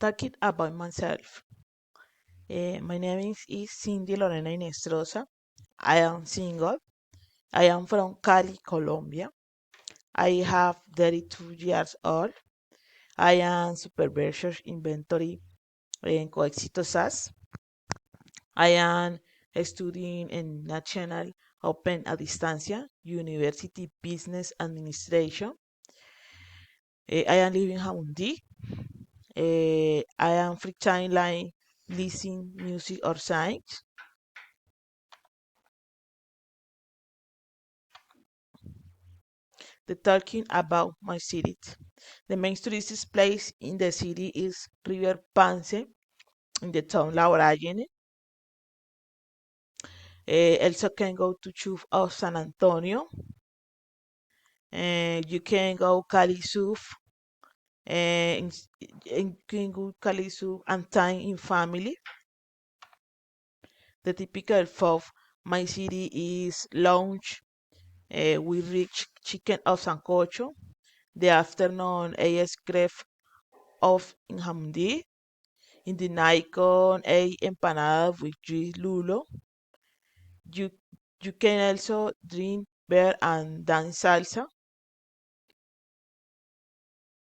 Talking about myself. My name is Cindy Lorena Inestrosa. I am single. I am from Cali, Colombia. I have 32 years old. I am supervisor inventory in Coexito SAS. I am studying in National Open a Distancia University Business Administration. I am living in Hamundi. I am free time like listening music or science. The talking about my city. The main tourist place in the city is River Pance in the town Lauragene. Also can go to Chuf of San Antonio. You can go Cali Suf. You can go Cali Suf and time in family. The typical of my city is lunch. We reach chicken of sancocho. The afternoon is crepe of in Hamdi. In the night con a empanada with cheese lulo. You you can also drink beer and dance salsa.